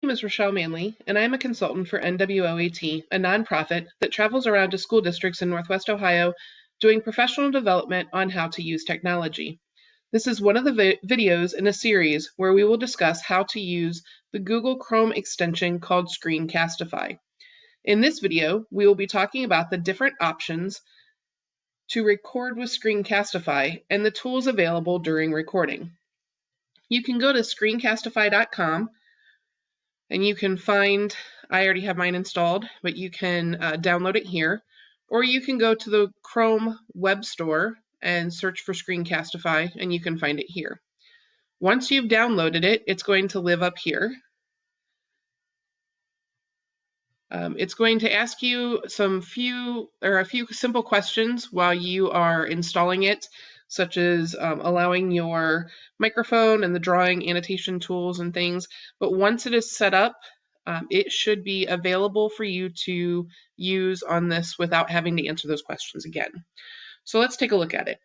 name is Rochelle Manley, and I'm a consultant for NWOET, a nonprofit that travels around to school districts in Northwest Ohio doing professional development on how to use technology. This is one of the videos in a series where we will discuss how to use the Google Chrome extension called Screencastify. In this video, we will be talking about the different options to record with Screencastify and the tools available during recording. You can go to screencastify.com and you can find, I already have mine installed, but you can download it here, or you can go to the Chrome web store and search for Screencastify and you can find it here. Once you've downloaded it, it's going to live up here. It's going to ask you a few simple questions while you are installing it, such as allowing your microphone and the drawing annotation tools and things. But once it is set up, it should be available for you to use on this without having to answer those questions again. So let's take a look at it.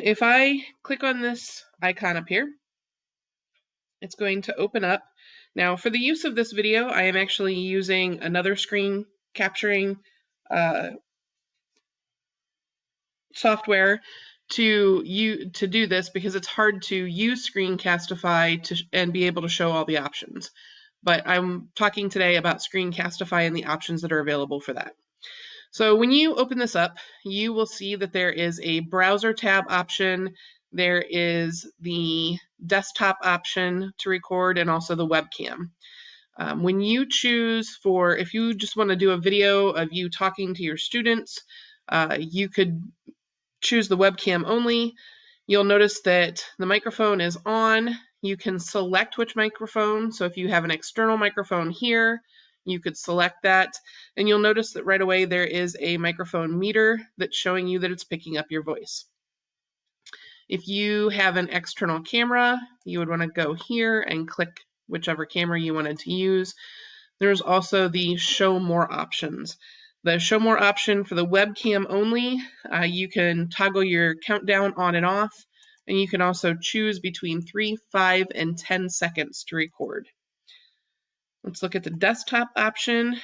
If I click on this icon up here, it's going to open up. Now, for the use of this video, I am actually using another screen capturing software to do this because it's hard to use Screencastify and be able to show all the options. But I'm talking today about Screencastify and the options that are available for that. So when you open this up, you will see that there is a browser tab option. There is the desktop option to record and also the webcam. When you choose if you just want to do a video of you talking to your students, you could choose the webcam only. You'll notice that the microphone is on. You can select which microphone. So if you have an external microphone here, you could select that. And you'll notice that right away there is a microphone meter that's showing you that it's picking up your voice. If you have an external camera, you would want to go here and click whichever camera you wanted to use. There's also the show more options. The show more option for the webcam only, you can toggle your countdown on and off, and you can also choose between 3, 5, and 10 seconds to record. Let's look at the desktop option.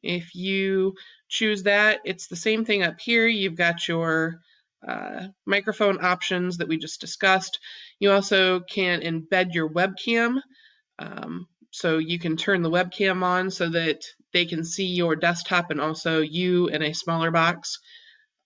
If you choose that, it's the same thing up here. You've got your microphone options that we just discussed. You also can embed your webcam. So you can turn the webcam on so that they can see your desktop and also you in a smaller box.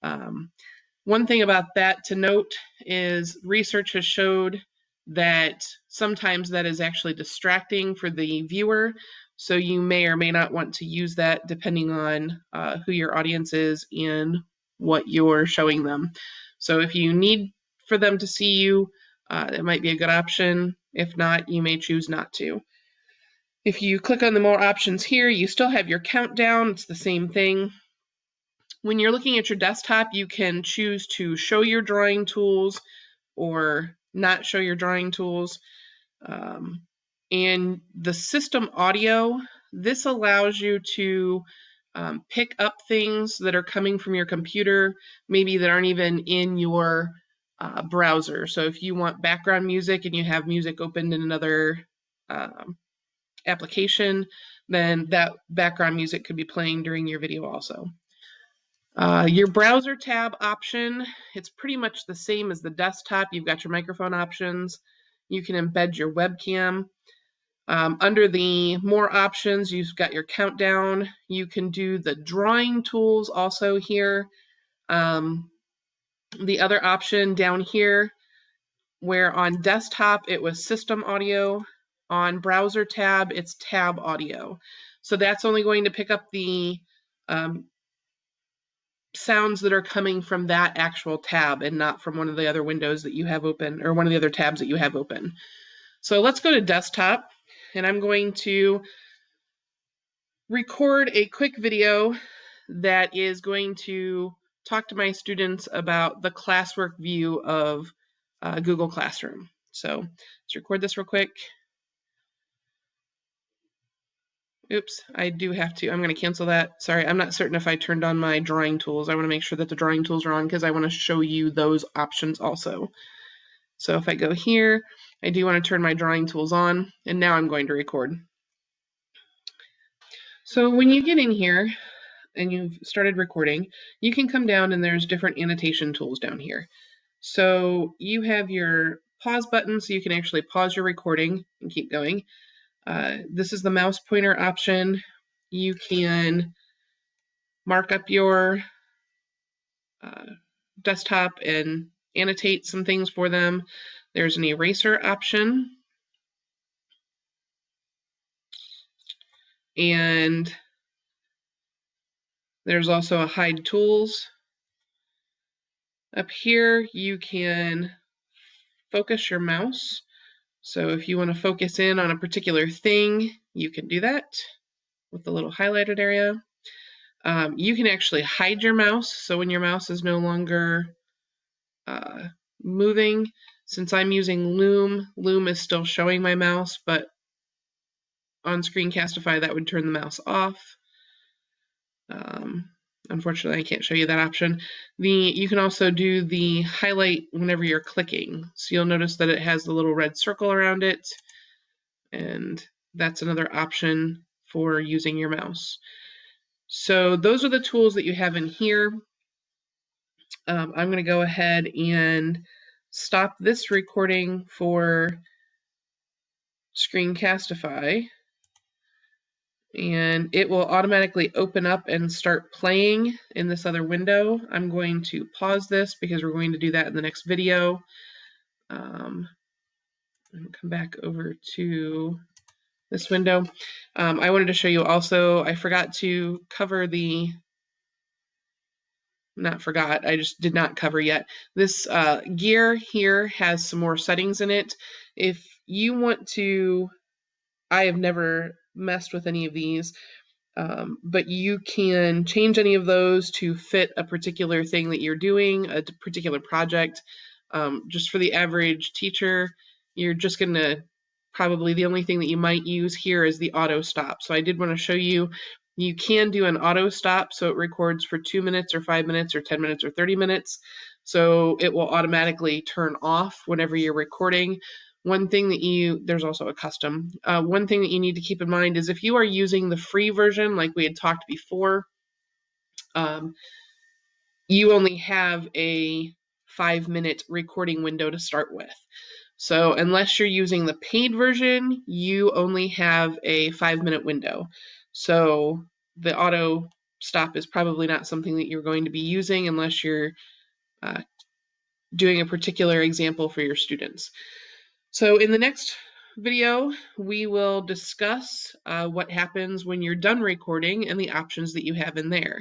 One thing about that to note is research has showed that sometimes that is actually distracting for the viewer. So you may or may not want to use that depending on who your audience is and what you're showing them. So if you need for them to see you, it might be a good option. If not, you may choose not to. If you click on the more options here, you still have your countdown. It's the same thing. When you're looking at your desktop, you can choose to show your drawing tools or not show your drawing tools. And the system audio, this allows you to pick up things that are coming from your computer, maybe that aren't even in your browser. So if you want background music and you have music opened in another application, then that background music could be playing during your video also. Your browser tab option, it's pretty much the same as the desktop. You've got your microphone options. You can embed your webcam. Under the more options, you've got your countdown. You can do the drawing tools also here. The other option down here, where on desktop it was system audio, on browser tab it's tab audio. So that's only going to pick up the sounds that are coming from that actual tab and not from one of the other windows that you have open or one of the other tabs that you have open. So let's go to desktop, and I'm going to record a quick video that is going to talk to my students about the classwork view of Google Classroom. So let's record this real quick. Oops, I do have to. I'm going to cancel that. Sorry, I'm not certain if I turned on my drawing tools. I want to make sure that the drawing tools are on because I want to show you those options also. So if I go here, I do want to turn my drawing tools on, and now I'm going to record. So when you get in here and you've started recording, you can come down and there's different annotation tools down here. So you have your pause button, so you can actually pause your recording and keep going. This is the mouse pointer option. You can mark up your desktop and annotate some things for them. There's an eraser option. And there's also a hide tools. Up here, you can focus your mouse. So if you want to focus in on a particular thing, you can do that with the little highlighted area. You can actually hide your mouse. So when your mouse is no longer moving, since I'm using Loom, Loom is still showing my mouse, but on Screencastify, that would turn the mouse off. Unfortunately, I can't show you that option. You can also do the highlight whenever you're clicking. So you'll notice that it has the little red circle around it, and that's another option for using your mouse. So those are the tools that you have in here. I'm going to go ahead and stop this recording for Screencastify, and it will automatically open up and start playing in this other window. I'm going to pause this because we're going to do that in the next video. And come back over to this window. I wanted to show you also, I forgot to cover the, not forgot, I just did not cover yet. This gear here has some more settings in it. If you want to, I have never messed with any of these, but you can change any of those to fit a particular thing that you're doing, a particular project. Just for the average teacher, you're just going to probably, the only thing that you might use here is the auto stop. So I did want to show you, you can do an auto stop, so it records for 2 minutes or 5 minutes or 10 minutes or 30 minutes. So it will automatically turn off whenever you're recording. One thing that there's also a custom. One thing that you need to keep in mind is if you are using the free version, like we had talked before, you only have a 5-minute recording window to start with. So unless you're using the paid version, you only have a 5-minute window. So the auto stop is probably not something that you're going to be using unless you're doing a particular example for your students. So in the next video, we will discuss what happens when you're done recording and the options that you have in there.